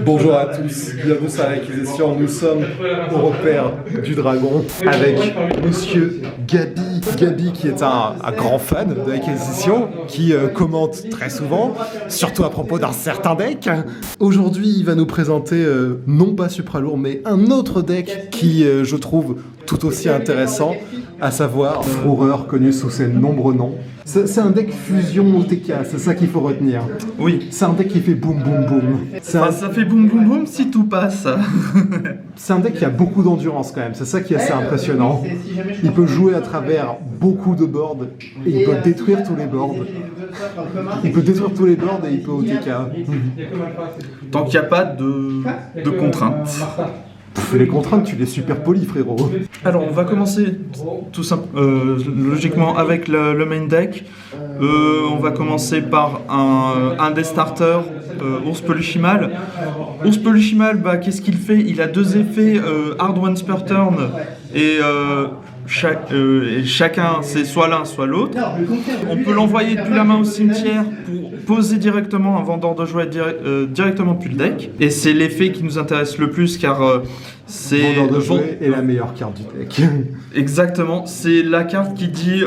Bonjour à tous, bienvenue sur l'Acquisition. Nous sommes au repère du dragon avec monsieur Gabi qui est un grand fan de l'Acquisition, qui commente très souvent, surtout à propos d'un certain deck. Aujourd'hui, il va nous présenter non pas Supralourd, mais un autre deck qui, je trouve, tout aussi intéressant, à savoir Fourreur, connu sous ses nombreux noms. C'est un deck fusion OTK, c'est ça qu'il faut retenir. Oui. C'est un deck qui fait boum boum boum. Ça fait boum boum boum si tout passe. C'est un deck qui a beaucoup d'endurance quand même, c'est ça qui est assez impressionnant. Il peut jouer à travers beaucoup de boards et il peut détruire tous les boards. Il peut détruire tous les boards et il peut OTK. Tant qu'il n'y a pas de contraintes. Les contraintes, tu les super polis, frérot. Alors, on va commencer tout logiquement avec le main deck. On va commencer par un des starters, Ours Peluchimal. Ours Peluchimal, qu'est-ce qu'il fait? Il a deux effets, Hard Once per turn, et chacun, c'est soit l'un, soit l'autre. On peut l'envoyer depuis la main au cimetière pour poser directement un vendeur de jouets directement depuis le deck. Et c'est l'effet qui nous intéresse le plus car c'est... Vendeur de jouets est la meilleure carte du deck. Exactement, c'est la carte qui dit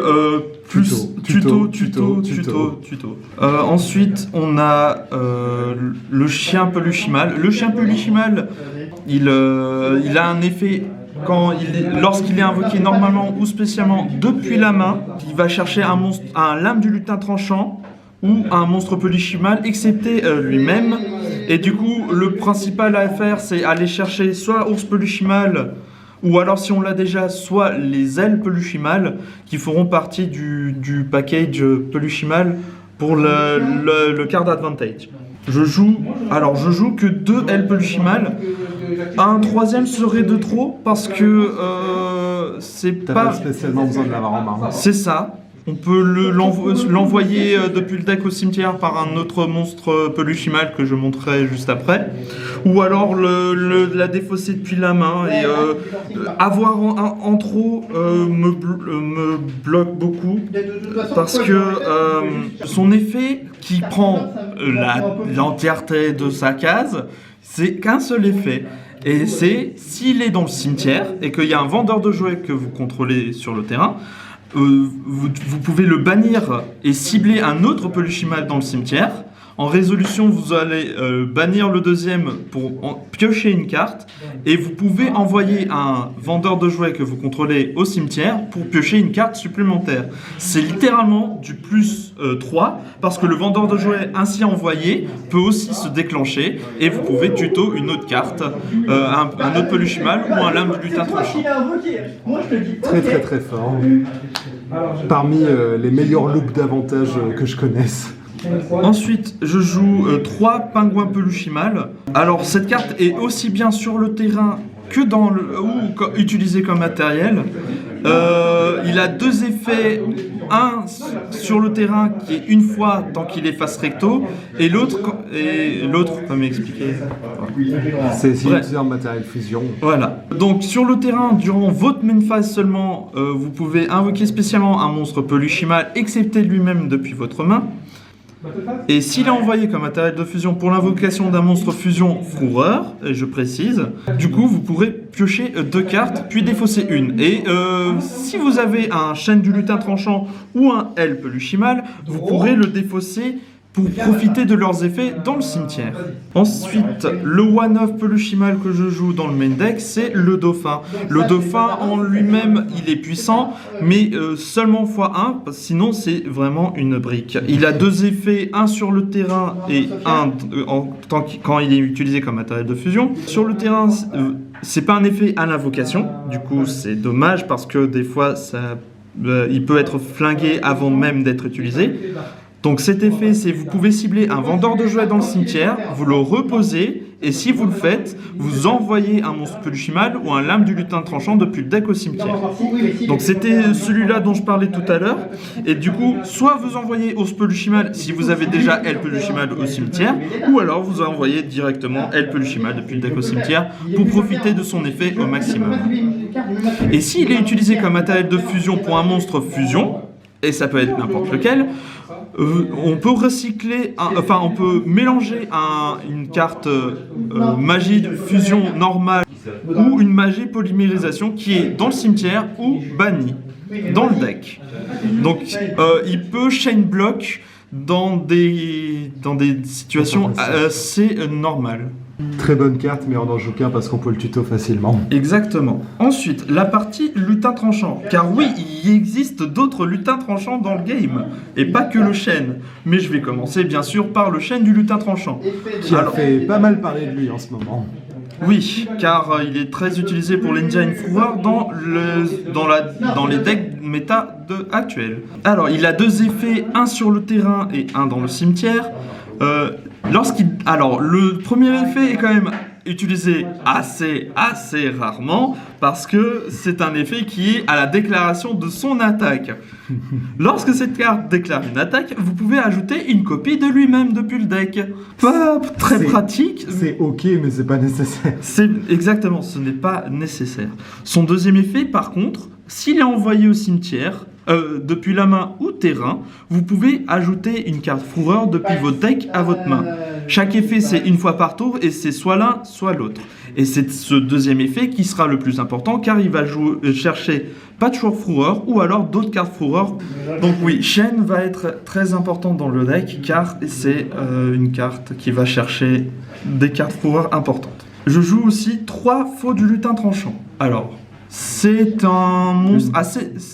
plus tuto. Ensuite, on a le chien Peluchimal. Le chien Peluchimal, il a un effet... Lorsqu'il est invoqué normalement ou spécialement depuis la main, il va chercher un lame du lutin tranchant ou un monstre Peluchimal, excepté lui-même. Et du coup, le principal à faire, c'est aller chercher soit Ours Peluchimal, ou alors si on l'a déjà, soit les ailes Peluchimal, qui feront partie du package Peluchimal pour le card advantage. Je joue que 2 ailes Peluchimal. Un troisième serait de trop parce que c'est T'as pas spécialement besoin de l'avoir en main. C'est ça. On peut l'envoyer depuis le deck au cimetière par un autre monstre Peluchimal que je montrerai juste après. Ou alors la défausser depuis la main. Et avoir en trop me bloque beaucoup. Parce que son effet qui prend l'entièreté de sa case, c'est qu'un seul effet. Et c'est s'il est dans le cimetière et qu'il y a un vendeur de jouets que vous contrôlez sur le terrain, vous pouvez le bannir et cibler un autre Peluchimal dans le cimetière. En résolution, vous allez bannir le deuxième pour piocher une carte et vous pouvez envoyer un vendeur de jouets que vous contrôlez au cimetière pour piocher une carte supplémentaire. C'est littéralement du plus 3 parce que le vendeur de jouets ainsi envoyé peut aussi se déclencher et vous pouvez tuto une autre carte, un autre Peluchimal ou un lame du lutin tranchant. Très très très fort. Parmi les meilleurs loops d'avantage que je connaisse. Ensuite, je joue 3 pingouins Peluchimal. Alors, cette carte est aussi bien sur le terrain que utilisée comme matériel. Il a 2 effets, un sur le terrain qui est une fois tant qu'il est face recto, et l'autre, comme expliqué. C'est utiliser un matériel fusion. Voilà. Donc sur le terrain, durant votre main phase seulement, vous pouvez invoquer spécialement un monstre Peluchimal, excepté lui-même depuis votre main. Et s'il est envoyé comme matériel de fusion pour l'invocation d'un monstre fusion Fourreur, et je précise, du coup vous pourrez piocher 2 cartes puis défausser une. Et si vous avez un chêne du lutin tranchant ou un L Peluchimal, vous pourrez le défausser pour profiter de leurs effets dans le cimetière. Ensuite, le one-off Peluchimal que je joue dans le main deck, c'est le dauphin. Le dauphin en lui-même, il est puissant, mais seulement x1, sinon c'est vraiment une brique. Il a 2 effets, un sur le terrain et un quand il est utilisé comme matériel de fusion. Sur le terrain, c'est pas un effet à l'invocation, du coup c'est dommage parce que des fois il peut être flingué avant même d'être utilisé. Donc cet effet, c'est vous pouvez cibler un vendeur de jouets dans le cimetière, vous le reposez, et si vous le faites, vous envoyez un monstre Peluchimal ou un lame du lutin tranchant depuis le deck au cimetière. Donc c'était celui-là dont je parlais tout à l'heure, et du coup, soit vous envoyez Ours Peluchimal si vous avez déjà L Peluchimal au cimetière, ou alors vous envoyez directement L Peluchimal depuis le deck au cimetière pour profiter de son effet au maximum. Et s'il est utilisé comme matériel de fusion pour un monstre fusion, et ça peut être n'importe lequel. On peut recycler, on peut mélanger une carte magie de fusion normale ou une magie polymérisation qui est dans le cimetière ou bannie dans le deck. Donc il peut chain block dans des situations assez normales. Très bonne carte, mais on n'en joue qu'un parce qu'on peut le tuto facilement. Exactement. Ensuite, la partie lutin tranchant. Car oui, il existe d'autres lutins tranchants dans le game, et pas que le chêne. Mais je vais commencer bien sûr par le chêne du lutin tranchant. Qui a fait pas mal parler de lui en ce moment. Oui, car il est très utilisé pour l'India Infrouar dans les decks méta actuels. Alors, il a 2 effets, un sur le terrain et un dans le cimetière. Alors, le premier effet est quand même utilisé assez rarement parce que c'est un effet qui est à la déclaration de son attaque. Lorsque cette carte déclare une attaque, vous pouvez ajouter une copie de lui-même depuis le deck. Pas très pratique. C'est ok, mais c'est pas nécessaire. Exactement, ce n'est pas nécessaire. Son deuxième effet, par contre, s'il est envoyé au cimetière, depuis la main ou terrain, vous pouvez ajouter une carte fourreur depuis votre deck à votre main. Chaque effet, c'est une fois par tour et c'est soit l'un, soit l'autre. Et c'est ce deuxième effet qui sera le plus important car il va chercher Patchwork Fourreur ou alors d'autres cartes fourreurs. Donc oui, Chêne va être très important dans le deck car c'est une carte qui va chercher des cartes fourreurs importantes. Je joue aussi 3 faux du lutin tranchant. Alors, c'est un monstre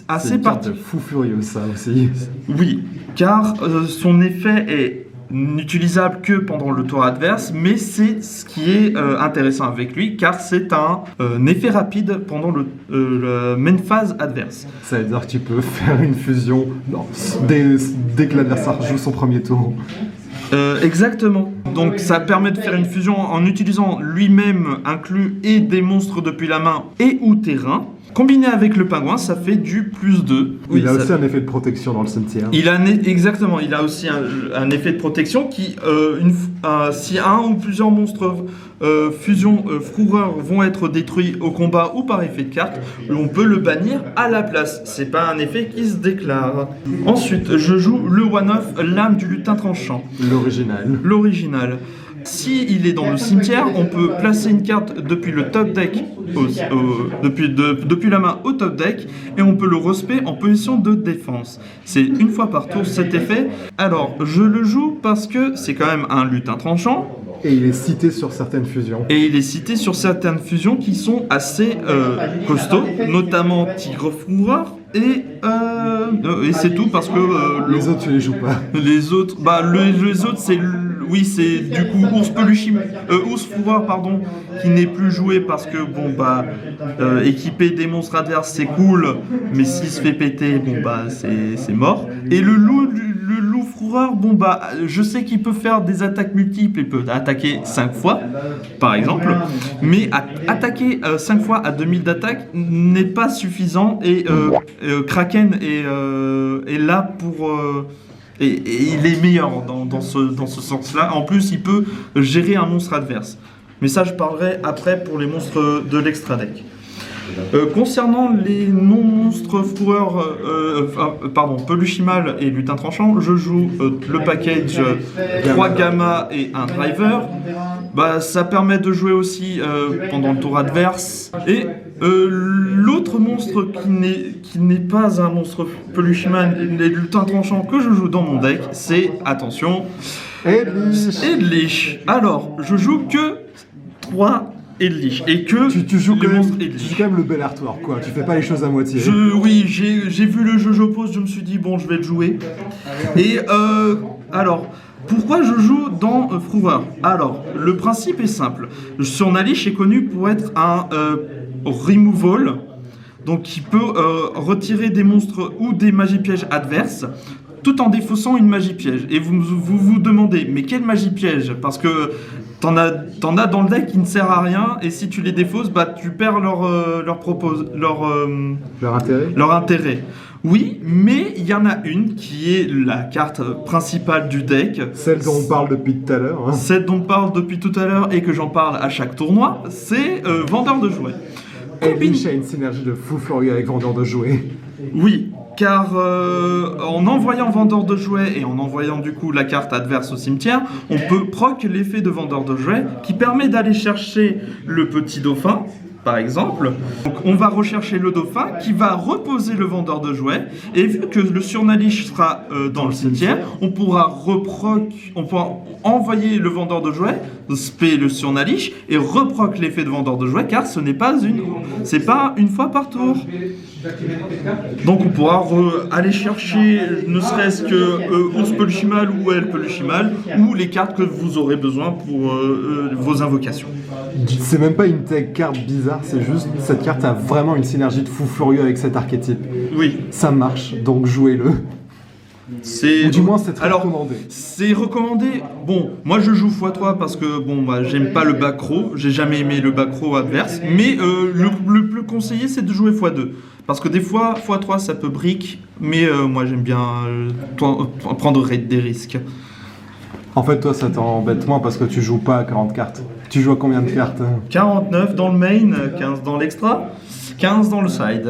assez particulier. Fou furieux ça aussi. Oui, car son effet est n'utilisable que pendant le tour adverse, mais c'est ce qui est intéressant avec lui, car c'est un effet rapide pendant le main phase adverse. Ça veut dire que tu peux faire une fusion dès que l'adversaire joue son premier tour. Exactement. Donc ça permet de faire une fusion en utilisant lui-même inclus et des monstres depuis la main et ou terrain. Combiné avec le pingouin, ça fait du +2. Oui, il a aussi un effet de protection dans le cimetière. Exactement, il a aussi un effet de protection qui, si un ou plusieurs monstres fusion fourreurs vont être détruits au combat ou par effet de carte, on peut le bannir à la place. C'est pas un effet qui se déclare. Ensuite, je joue le one-off, l'âme du lutin tranchant. L'original. S'il est dans le cimetière, on peut placer une carte depuis le top deck, depuis la main au top deck, et on peut le respect en position de défense. C'est une fois par tour cet effet. Alors, je le joue parce que c'est quand même un lutin tranchant. Et il est cité sur certaines fusions. Qui sont assez costauds, notamment Tigre Fourreur. Et c'est tout parce que... les autres, tu les joues pas. Les autres, c'est... Oui, c'est du coup Ours Fourreur, qui n'est plus joué parce que équiper des monstres adverses c'est cool, mais s'il se fait péter, c'est mort. Et le loup Fourreur, je sais qu'il peut faire des attaques multiples, il peut attaquer 5 fois, par exemple, mais attaquer 5 fois à 2000 d'attaque n'est pas suffisant et Kraken est là pour... Et il est meilleur dans ce sens-là. En plus, il peut gérer un monstre adverse. Mais ça, je parlerai après pour les monstres de l'extra deck. Concernant les non-monstres fourreurs, Peluchimal et lutin tranchant, je joue le package 3 gamma et un driver. Ça permet de jouer aussi pendant le tour adverse. Et l'autre monstre qui n'est pas un monstre Peluchimal et lutin tranchant que je joue dans mon deck, c'est, attention, Edlich. Alors, je joue que 3 Edlich. Et que tu joues quand même le bel artwork, quoi. Tu fais pas les choses à moitié. Oui, j'ai vu le jeu Jopose, je me suis dit, je vais le jouer. Et alors, pourquoi je joue dans Fourreur ? Alors, le principe est simple. Son Edlich est connu pour être un removal, donc qui peut retirer des monstres ou des magies pièges adverses, tout en défaussant une magie piège. Et vous demandez, mais quelle magie piège ? Parce que t'en as dans le deck qui ne sert à rien, et si tu les défausses, tu perds leur intérêt. Oui, mais il y en a une qui est la carte principale du deck. Celle dont on parle depuis tout à l'heure. Hein. Celle dont on parle depuis tout à l'heure et que j'en parle à chaque tournoi, c'est Vendeur de jouets. Edlich a une synergie de fou furieux avec Vendeur de jouets. Oui, car en envoyant vendeur de jouets et en envoyant du coup la carte adverse au cimetière, on peut proc l'effet de vendeur de jouets qui permet d'aller chercher le petit dauphin, par exemple. Donc on va rechercher le dauphin qui va reposer le vendeur de jouets, et vu que le surnalish sera dans le cimetière, on pourra envoyer le vendeur de jouets, spé le surnalish, et reproc l'effet de vendeur de jouets, car ce n'est pas une fois par tour. Donc on pourra aller chercher ne serait-ce que Ours Peluchimal ou El Peluchimal, ou les cartes que vous aurez besoin pour vos invocations. C'est même pas une tech carte bizarre, c'est juste cette carte a vraiment une synergie de fou furieux avec cet archétype. Oui. Ça marche, donc jouez-le. Ou du moins c'est très recommandé. C'est recommandé. Bon, moi je joue x3 parce que j'aime pas le backrow, j'ai jamais aimé le backrow adverse, mais le plus conseillé c'est de jouer x2. Parce que des fois, x3 ça peut brick, mais moi j'aime bien prendre des risques. En fait, toi ça t'embête moins parce que tu joues pas à 40 cartes. Tu joues à combien de cartes? 49 dans le main, 15 dans l'extra, 15 dans le side.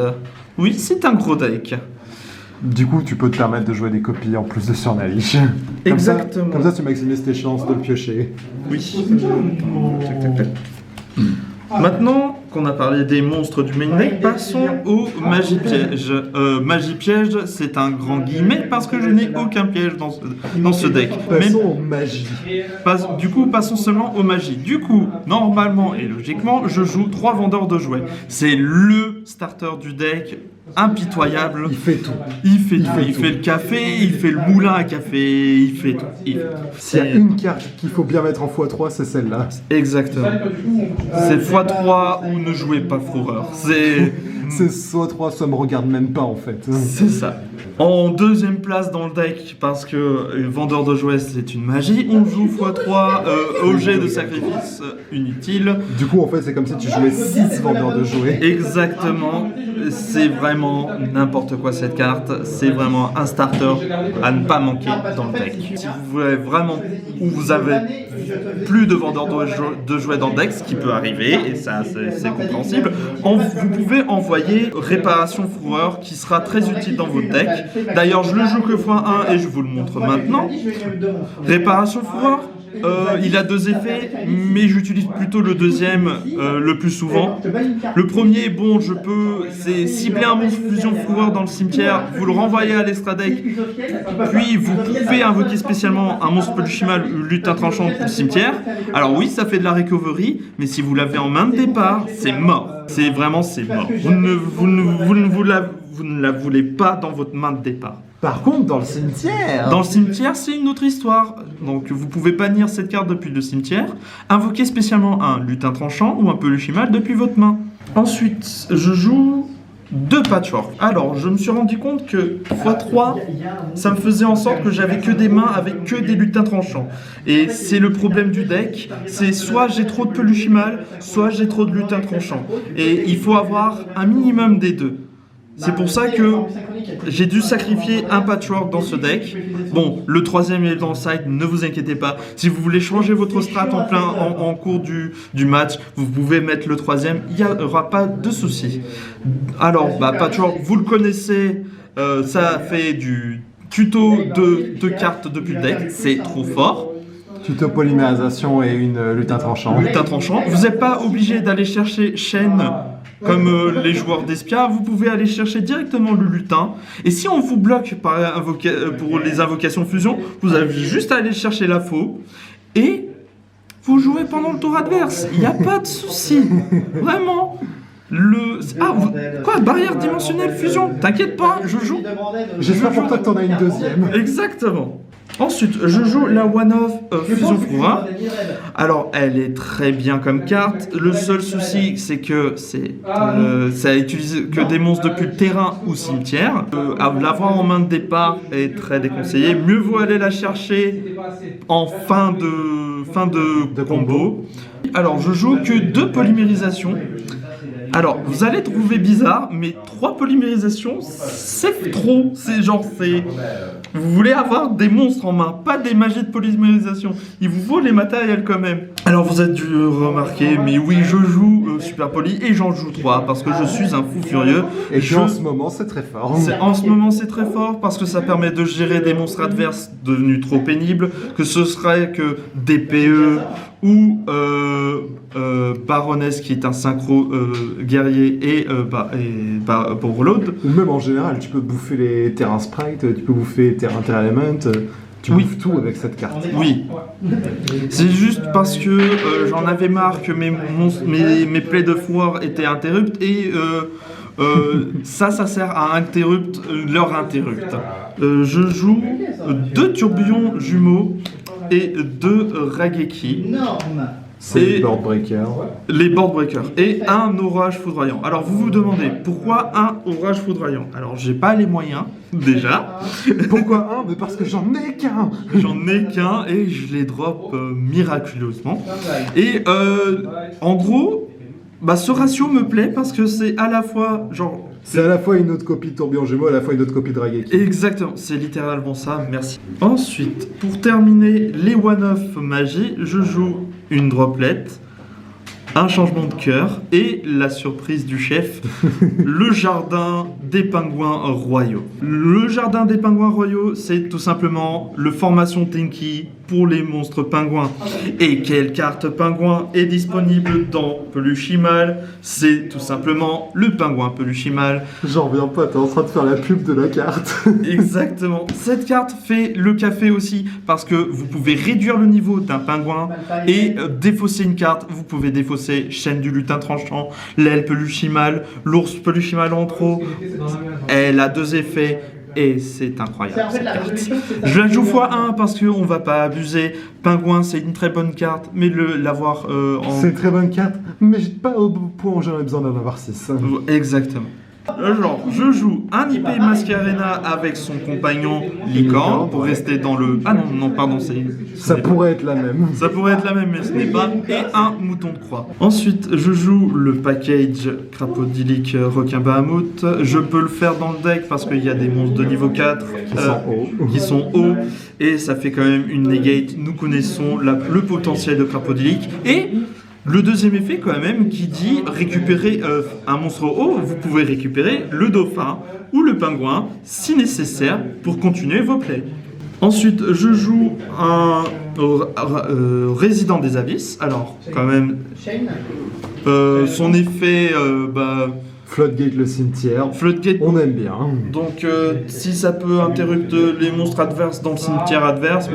Oui, c'est un gros deck. Du coup, tu peux te permettre de jouer des copies en plus de Surnalish. Exactement. Comme ça, tu maximises tes chances de le piocher. Oui. Maintenant qu'on a parlé des monstres du main deck, passons au Magie Piège. Magie Piège, c'est un grand guillemet parce que je n'ai aucun piège dans ce deck. Passons aux magies. Du coup, passons seulement aux magies. Du coup, normalement et logiquement, je joue 3 vendeurs de jouets. C'est le starter du deck, impitoyable. Il fait tout. Il fait le café, il fait le moulin à café, il fait tout. S'il y a une carte qu'il faut bien mettre en x3, c'est celle-là. Exactement. C'est x3 ou ne jouez pas Fourreur. C'est soit 3, ça me regarde même pas en fait. C'est ça. En deuxième place dans le deck, parce que vendeur de jouets c'est une magie, on joue x3 objet de sacrifice inutile. Du coup en fait c'est comme si tu jouais 6 vendeurs de jouets. Exactement. C'est vraiment n'importe quoi cette carte. C'est vraiment un starter à ne pas manquer dans le deck. Si vous voulez vraiment, ou vous avez plus de vendeurs de jouets dans le deck, ce qui peut arriver, et ça c'est compréhensible, vous pouvez envoyer Réparation Fourreur qui sera très utile dans votre deck. D'ailleurs je le joue que x1 et je vous le montre maintenant. Réparation Fourreur, il a 2 effets, mais j'utilise plutôt le deuxième le plus souvent. Le premier, c'est cibler un monstre fusion Fourreur dans le cimetière, vous le renvoyez à l'extra deck, puis vous pouvez invoquer spécialement un monstre Peluchimal ou lutin tranchant pour le cimetière. Alors oui, ça fait de la recovery, mais si vous l'avez en main de départ, c'est mort. C'est mort. Vous ne la voulez pas dans votre main de départ. Par contre, dans le cimetière... Dans le cimetière, c'est une autre histoire. Donc, vous pouvez bannir cette carte depuis le cimetière, invoquer spécialement un lutin tranchant ou un Peluchimal depuis votre main. Ensuite, je joue 2 patchwork. Alors, je me suis rendu compte que x3, ça me faisait en sorte que j'avais que des mains avec que des lutins tranchants. Et c'est le problème du deck, c'est soit j'ai trop de Peluchimal, soit j'ai trop de lutins tranchants. Et il faut avoir un minimum des deux. C'est pour ça que j'ai dû sacrifier un patchwork dans ce deck. Bon, le 3e est dans le side, ne vous inquiétez pas. Si vous voulez changer votre strat en cours du match, vous pouvez mettre le 3e, il n'y aura pas de souci. Alors, patchwork, vous le connaissez, ça fait du tuto de cartes depuis le deck, c'est trop fort. Tuto polymérisation et une lutin tranchant. Lutin tranchant. Vous n'êtes pas obligé d'aller chercher chaîne comme les joueurs d'Espia, vous pouvez aller chercher directement le lutin. Et si on vous bloque pour les invocations fusion, vous avez juste à aller chercher la faux. Et vous jouez pendant le tour adverse. Il n'y a pas de souci. Vraiment. Barrière dimensionnelle fusion. T'inquiète pas, je joue. J'espère pour toi que t'en as une deuxième. Exactement. Ensuite, je joue la One-Off Fusion Fourrure. Alors, elle est très bien comme carte. Le seul souci, c'est que ça utilise que des monstres depuis le terrain ou cimetière. L'avoir en main de départ est très déconseillé. Mieux vaut aller la chercher en fin de combo. Alors, je joue que 2 polymérisations. Alors, vous allez trouver bizarre, mais 3 polymérisations, c'est trop. C'est genre, c'est... Vous voulez avoir des monstres en main, pas des magies de polymérisation. Il vous faut les matériels quand même. Alors, vous êtes dû remarquer, mais oui, je joue Super Poly et j'en joue 3 parce que je suis un fou furieux. Et en ce moment, c'est très fort. En ce moment, c'est très fort parce que ça permet de gérer des monstres adverses devenus trop pénibles, que ce serait que DPE ou Baroness qui est un synchro guerrier et Overload. Ou même en général, tu peux bouffer les terrains sprite, tu peux bouffer terrain element, tu bouffes tout avec cette carte. Oui. C'est juste parce que j'en avais marre que mes plays de foire étaient interrupts et ça sert à leur interrupt. Je joue 2 tourbillons jumeaux et 2 Rageki. C'est les board breakers. Les board breakers. Et un orage foudroyant. Alors vous vous demandez, pourquoi un orage foudroyant? Alors j'ai pas les moyens, déjà. Pourquoi un? Mais parce que j'en ai qu'un. J'en ai qu'un et je les drop miraculeusement. Et en gros, ce ratio me plaît parce que c'est à la fois genre... C'est à la fois une autre copie de Tourbillon Jumeau, à la fois une autre copie de Rageki. Exactement, c'est littéralement ça, merci. Ensuite, pour terminer les one-off magie, je joue une droplet, un changement de cœur et la surprise du chef, le jardin des pingouins royaux. Le jardin des pingouins royaux, c'est tout simplement le formation Tenki pour les monstres pingouins. Et quelle carte pingouin est disponible dans Peluchimal? C'est tout simplement le pingouin Peluchimal. J'en reviens pas, t'es en train de faire la pub de la carte. Exactement. Cette carte fait le café aussi parce que vous pouvez réduire le niveau d'un pingouin et défausser une carte. Vous pouvez défausser Chaîne du lutin tranchant, l'aile Peluchimal, l'ours Peluchimal en trop. Elle a 2 effets. Et c'est incroyable cette carte. Je la joue x1 parce qu'on va pas abuser. Pingouin, c'est une très bonne carte, mais l'avoir en... C'est une très bonne carte, mais pas au point où j'aurais besoin d'en avoir 6. Exactement. Genre, je joue un IP Mascarena avec son compagnon Licorne pour rester dans le... Ah non, pardon, ça pourrait être la même. Ça pourrait être la même, mais ce n'est pas. Et un mouton de croix. Ensuite, je joue le package Crapodilic Requin Bahamut. Je peux le faire dans le deck parce qu'il y a des monstres de niveau 4 qui sont hauts. Et ça fait quand même une negate. Nous connaissons le potentiel de Crapodilic. Et... le deuxième effet quand même qui dit récupérer un monstre haut, vous pouvez récupérer le dauphin ou le pingouin si nécessaire pour continuer vos plays. Ensuite, je joue un résident des abysses. Alors, quand même, son effet... Floodgate le cimetière, Floodgate, on aime bien. Donc si ça peut interrupter les monstres adverses dans le cimetière adverse,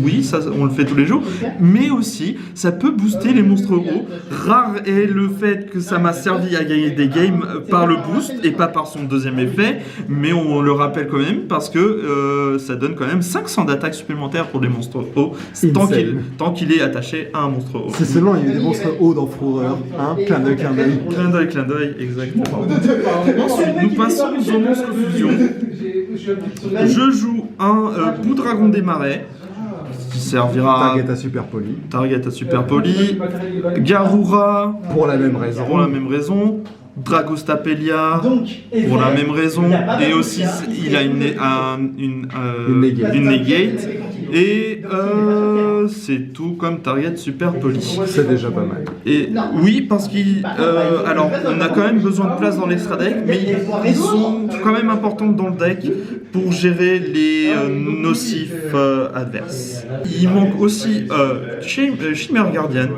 oui, ça, on le fait tous les jours. Mais aussi, ça peut booster les monstres hauts. Rare est le fait que ça m'a servi à gagner des games par le boost et pas par son deuxième effet. Mais on le rappelle quand même parce que ça donne quand même 500 d'attaque supplémentaires pour les monstres hauts tant qu'il est attaché à un monstre haut. C'est seulement il y a des monstres hauts dans Fourreur. Clin d'œil, clin d'œil. Clin d'œil, exactement. Ensuite, nous passons aux monstres fusion. Je joue un Bout-Dragon des Marais qui servira Target à Super Poly. Garura pour la même raison. Dragostapelia pour la même raison. Et aussi, il a une negate. Et c'est tout comme target Super Poly. C'est déjà pas mal. Et oui, parce alors on a quand même besoin de place dans l'extra deck, mais ils sont quand même importants dans le deck pour gérer les nocifs adverses. Il manque aussi Chimère Guardian.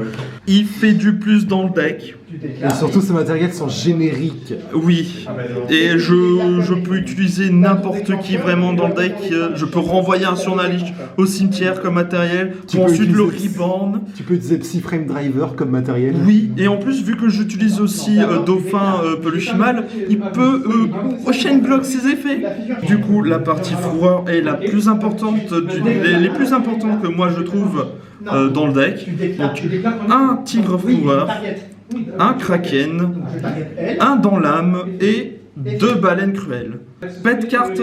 Il fait du plus dans le deck. Et surtout, ces matériels sont génériques. Oui, et je peux utiliser n'importe qui vraiment dans le deck. Je peux renvoyer un Surnalish au cimetière comme matériel, pour ensuite le reborn. Tu peux utiliser Psyframe Driver comme matériel. Oui, et en plus, vu que j'utilise aussi Dauphin Peluchimal, il peut chain block ses effets. Du coup, la partie fourreur est la plus importante, les plus importantes que moi je trouve dans le deck. Donc, un tigre fourreur, un kraken, un dans l'âme et 2 baleines cruelles. Pas de cartes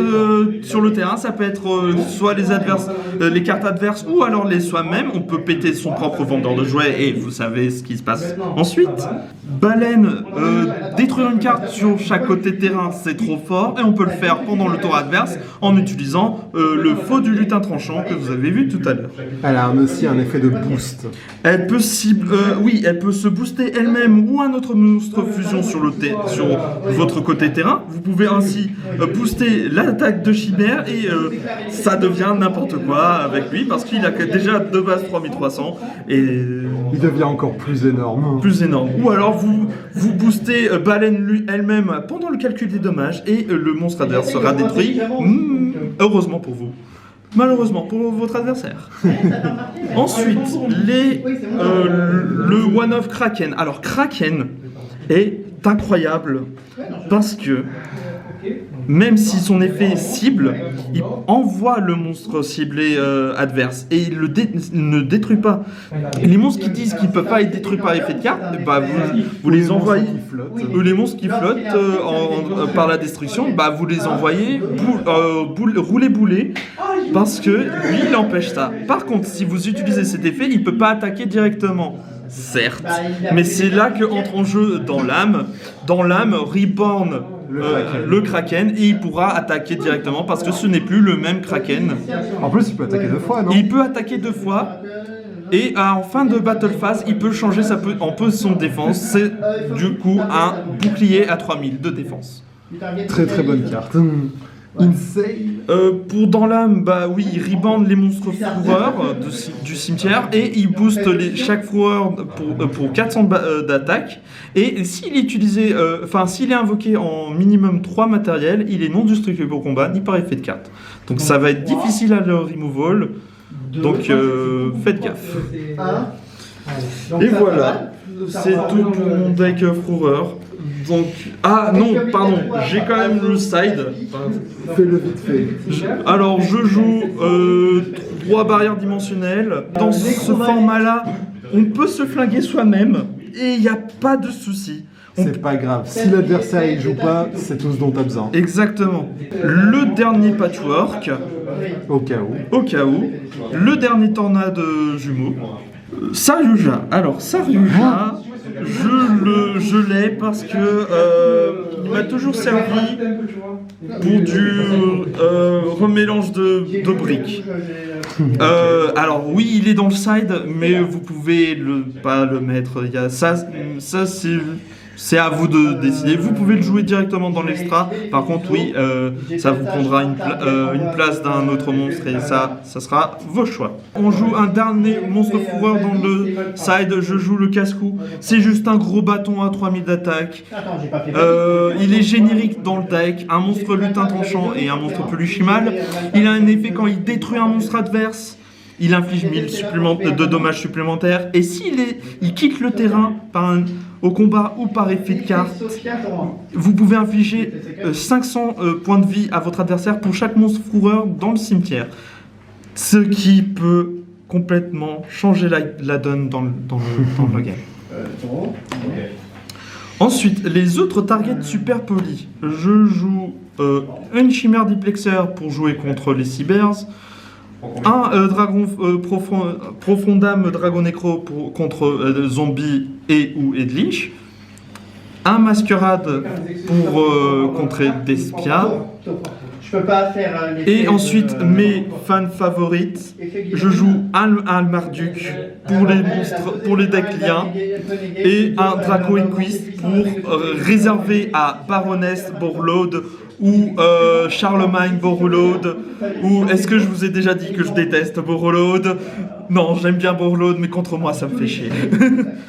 sur le terrain, ça peut être soit les cartes adverses ou alors les soi-même. On peut péter son propre vendeur de jouets et vous savez ce qui se passe ensuite. Baleine, détruire une carte sur chaque côté de terrain, c'est trop fort et on peut le faire pendant le tour adverse en utilisant le faux du lutin tranchant que vous avez vu tout à l'heure. Elle a aussi un effet de boost. Elle peut elle peut se booster elle-même ou un autre monstre fusion sur votre côté terrain. Vous pouvez ainsi booster l'attaque de Chimère et ça devient n'importe quoi avec lui parce qu'il a déjà de base 3300 et il devient encore plus énorme. Ou alors vous boostez Baleine elle-même pendant le calcul des dommages et le monstre adverse sera détruit. Heureusement pour vous. Malheureusement pour votre adversaire. Ensuite, le one-off Kraken. Alors Kraken est incroyable parce que même si son effet cible, il envoie le monstre ciblé adverse et il ne détruit pas. Les monstres qui disent qu'ils ne peuvent pas être détruits par effet de carte, bah vous les envoyez. Les monstres qui flottent par la destruction, bah vous les envoyez rouler boulet parce que lui il empêche ça. Par contre, si vous utilisez cet effet, il ne peut pas attaquer directement. Certes, mais c'est là que entre en jeu dans l'âme. Dans l'âme, Reborn le Kraken et il pourra attaquer directement parce que ce n'est plus le même Kraken. En plus, il peut attaquer 2 fois, non? Il peut attaquer 2 fois et en fin de battle phase, il peut changer en position de défense. C'est du coup un bouclier à 3000 de défense. Très très bonne carte. Insane. Pour dans l'âme, bah oui, il rebande les monstres fourreurs du cimetière et il booste chaque fourreur pour 400 d'attaque. Et s'il est utilisé, s'il est invoqué en minimum 3 matériels, il est non destructible au combat ni par effet de carte. Donc ça va être difficile à le removal. Donc faites gaffe. Et voilà, c'est tout pour mon deck fourreur. Donc, j'ai quand même le side. Fais-le vite fait. Alors, je joue 3 barrières dimensionnelles. Dans ce format-là, on peut se flinguer soi-même et il n'y a pas de souci. C'est pas grave. Si l'adversaire ne joue pas, c'est tout ce dont tu as besoin. Exactement. Le dernier patchwork. Au cas où. Le dernier tornade jumeau. Saryuja. Alors, Saryuja. Je l'ai parce que il m'a toujours servi pour du remélange de briques. Alors oui, il est dans le side, mais vous pouvez pas le mettre. Il y a ça c'est à vous de décider. Vous pouvez le jouer directement dans l'extra. Par contre, oui, ça vous prendra une place d'un autre monstre et ça sera vos choix. On joue un dernier monstre fourreur dans le side. Je joue le casse-cou. C'est juste un gros bâton à 3000 d'attaque. Il est générique dans le deck. Un monstre lutin tranchant et un monstre peluchimal. Il a un effet quand il détruit un monstre adverse. Il inflige 1000 de dommages supplémentaires. Et il quitte le terrain au combat ou par effet de carte, vous pouvez infliger 500 points de vie à votre adversaire pour chaque monstre fourreur dans le cimetière. Ce qui peut complètement changer la donne dans le game. Ensuite, les autres targets super polis. Je joue une chimère diplexer pour jouer contre les cybers. Un dragon profondame dragon nécro contre zombie ou Edlich. Un masquerade pour contrer Despia. Et ensuite mes fans favorites, je joue un Marduk pour les decks liens et un Draco Equist pour réserver à Baroness Borlode ou Charlemagne Borlode, ou est-ce que je vous ai déjà dit que je déteste Borlode? Non, j'aime bien Borlode, mais contre moi ça me fait chier.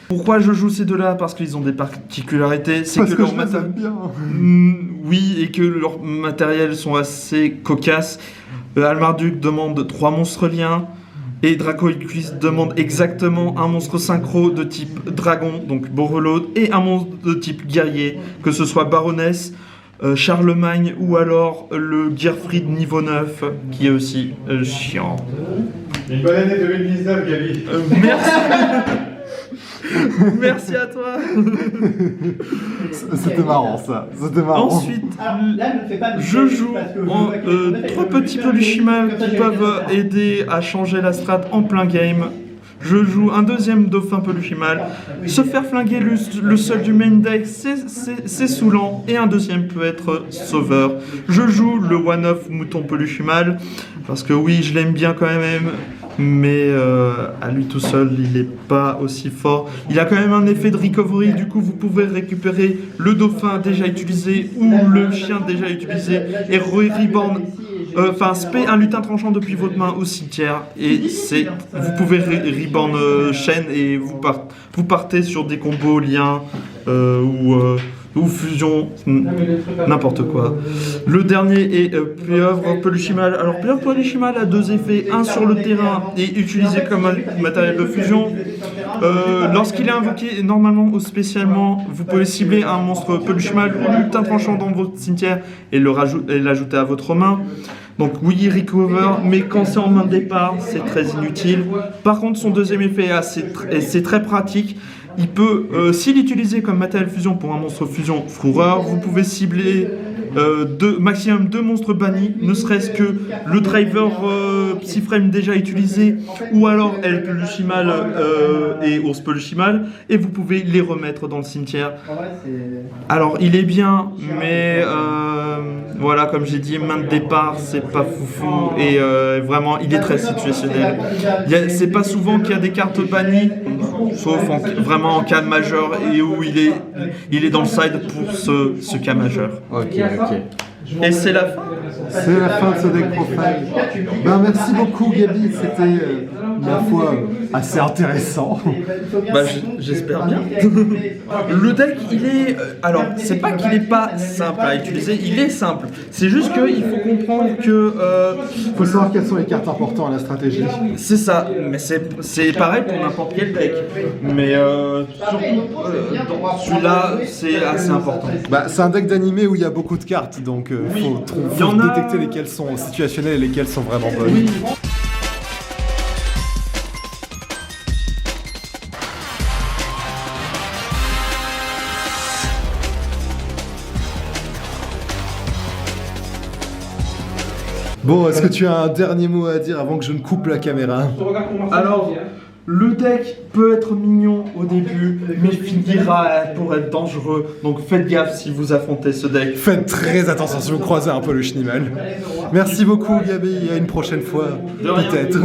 Pourquoi je joue ces deux-là? Parce qu'ils ont des particularités. C'est parce que je les aime bien. Oui, et que leurs matériels sont assez cocasses. Almarduk demande 3 monstres liens. Et Draco Equist demande exactement un monstre synchro de type dragon, donc Borlode, et un monstre de type guerrier, que ce soit Baroness, Charlemagne ou alors le Gearfried niveau 9 qui est aussi chiant. Une bonne année 2019, Gabi. Merci. Merci à toi. C'était marrant ça. C'était marrant. Ensuite, je joue en 3 petits Polluchimal qui peuvent aider à changer la strat en plein game. Je joue un deuxième dauphin Polluchimal. Se faire flinguer le seul du main deck, c'est saoulant. Et un deuxième peut être sauveur. Je joue le one-off mouton Polluchimal. Parce que oui, je l'aime bien quand même. Mais à lui tout seul, il n'est pas aussi fort. Il a quand même un effet de recovery. Du coup, vous pouvez récupérer le dauphin déjà utilisé ou le chien déjà utilisé et reborn. Spé un lutin tranchant depuis votre main au cimetière et vous pouvez reborn chaîne et vous partez sur des combos liens ou fusion, n'importe quoi. Le dernier est Pieuvre Polluchimal. Alors Pieuvre Polluchimal a 2 effets, un sur le terrain et utilisé comme un matériel de fusion. Lorsqu'il est invoqué normalement ou spécialement, vous pouvez cibler un monstre Polluchimal ou lutin tranchant dans votre cimetière et l'ajouter à votre main. Donc oui, il recover, mais quand c'est en main de départ, c'est très inutile. Par contre, son deuxième effet c'est très pratique. Il peut, s'il est utilisé comme matériel fusion pour un monstre fusion fourreur, vous pouvez cibler maximum 2 monstres bannis, ne serait-ce que le driver Psyframe déjà utilisé, ou alors El Polluchimal et Ours Polluchimal, et vous pouvez les remettre dans le cimetière. Alors il est bien, mais voilà, comme j'ai dit, main de départ, c'est pas foufou, et vraiment, il est très situationnel. C'est pas souvent qu'il y a des cartes bannies, sauf vraiment en cas majeur, et où il est dans le side pour ce cas majeur. Ok. Et c'est la fin. C'est la fin de ce deck profile. Ben, merci beaucoup Gabi, c'était ma foi assez intéressant. J'espère bien. Le deck, il est... alors, c'est pas qu'il est pas simple à utiliser, il est simple. C'est juste qu'il faut comprendre que... Il faut savoir quelles sont les cartes importantes à la stratégie. C'est ça, mais c'est pareil pour n'importe quel deck. Mais surtout, celui-là, c'est assez important. Bah, c'est un deck d'animé où il y a beaucoup de cartes, donc faut détecter lesquelles sont situationnelles et lesquelles sont vraiment bonnes. Oui. Bon, est-ce que tu as un dernier mot à dire avant que je ne coupe la caméra? Alors, le deck peut être mignon au début, mais finira pour être dangereux. Donc faites gaffe si vous affrontez ce deck. Faites très attention si vous croisez un peu le Schneemal. Merci beaucoup Gabi, à une prochaine fois, peut-être.